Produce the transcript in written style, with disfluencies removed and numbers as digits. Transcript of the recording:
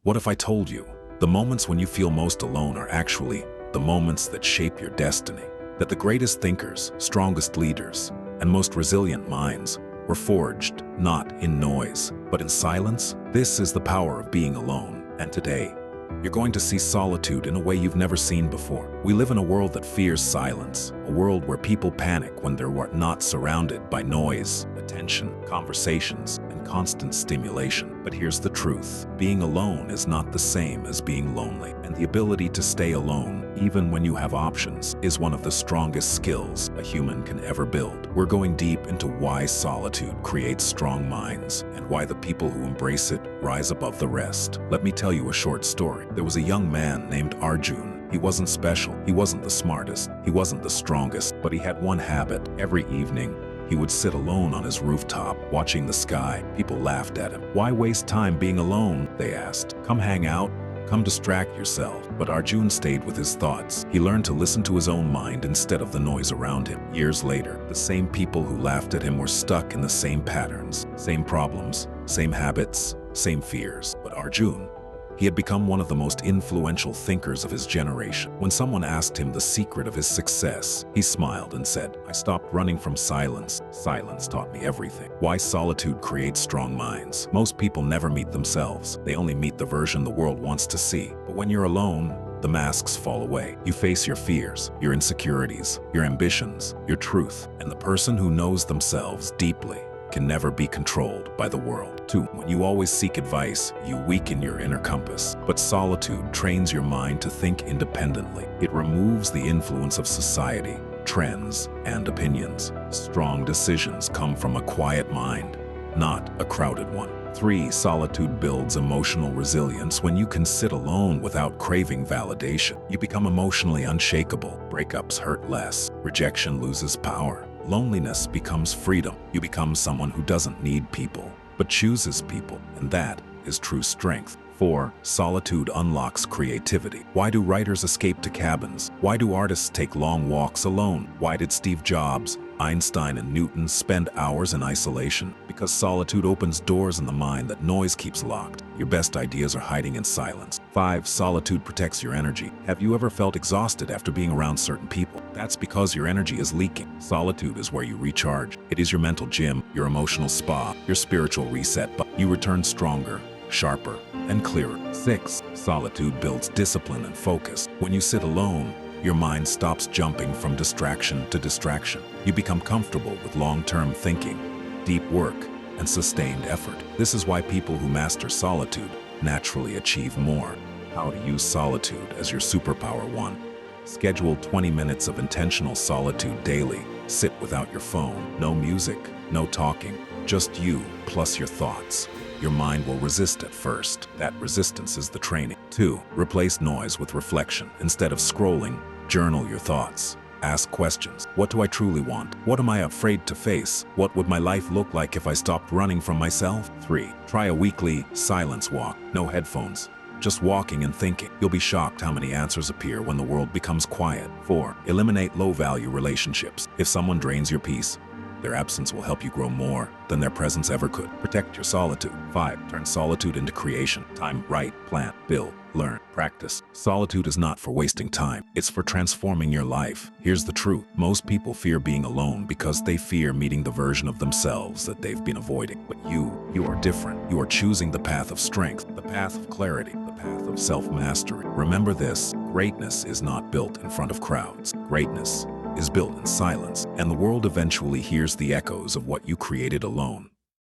What if I told you, the moments when you feel most alone are actually the moments that shape your destiny? That the greatest thinkers, strongest leaders, and most resilient minds were forged not in noise, but in silence? This is the power of being alone. And today, you're going to see solitude in a way you've never seen before. We live in a world that fears silence, a world where people panic when they're not surrounded by noise, attention, conversations, and constant stimulation. But here's the truth. Being alone is not the same as being lonely. And the ability to stay alone, even when you have options, is one of the strongest skills a human can ever build. We're going deep into why solitude creates strong minds and why the people who embrace it rise above the rest. Let me tell you a short story. There was a young man named Arjun. He wasn't special, he wasn't the smartest, he wasn't the strongest, but he had one habit. Every evening, he would sit alone on his rooftop, watching the sky. People laughed at him. Why waste time being alone? They asked. Come hang out, come distract yourself. But Arjun stayed with his thoughts. He learned to listen to his own mind instead of the noise around him. Years later, the same people who laughed at him were stuck in the same patterns, same problems, same habits, same fears. But Arjun, he had become one of the most influential thinkers of his generation. When someone asked him the secret of his success, he smiled and said, I stopped running from silence. Silence taught me everything. Why solitude creates strong minds. Most people never meet themselves. They only meet the version the world wants to see. But when you're alone, the masks fall away. You face your fears, your insecurities, your ambitions, your truth, and the person who knows themselves deeply can never be controlled by the world. 2. When you always seek advice, you weaken your inner compass. But solitude trains your mind to think independently. It removes the influence of society, trends, and opinions. Strong decisions come from a quiet mind, not a crowded one. 3. Solitude builds emotional resilience. When you can sit alone without craving validation, you become emotionally unshakable. Breakups hurt less. Rejection loses power. Loneliness becomes freedom. You become someone who doesn't need people, but chooses people, and that is true strength. 4. Solitude unlocks creativity. Why do writers escape to cabins? Why do artists take long walks alone? Why did Steve Jobs, Einstein, and Newton spend hours in isolation? Because solitude opens doors in the mind that noise keeps locked. Your best ideas are hiding in silence. 5. Solitude protects your energy. Have you ever felt exhausted after being around certain people? That's because your energy is leaking. Solitude is where you recharge. It is your mental gym, your emotional spa, your spiritual reset button. You return stronger, sharper, and clearer. 6. Solitude builds discipline and focus. When you sit alone, your mind stops jumping from distraction to distraction. You become comfortable with long-term thinking, deep work, and sustained effort. This is why people who master solitude naturally achieve more. How to use solitude as your superpower. 1. Schedule 20 minutes of intentional solitude daily. Sit without your phone. No music, no talking, just you plus your thoughts. Your mind will resist at first. That resistance is the training. 2. Replace noise with reflection. Instead of scrolling, journal your thoughts. Ask questions. What do I truly want? What am I afraid to face? What would my life look like if I stopped running from myself? 3. Try a weekly silence walk. No headphones, just walking and thinking. You'll be shocked how many answers appear when the world becomes quiet. 4. Eliminate low-value relationships. If someone drains your peace, their absence will help you grow more than their presence ever could. Protect your solitude. 5. Turn solitude into creation. Time, write, plan, build, learn, practice. Solitude is not for wasting time. It's for transforming your life. Here's the truth. Most people fear being alone because they fear meeting the version of themselves that they've been avoiding. But you are different. You are choosing the path of strength, the path of clarity, the path of self-mastery. Remember this, greatness is not built in front of crowds. Greatness is built in silence, and the world eventually hears the echoes of what you created alone.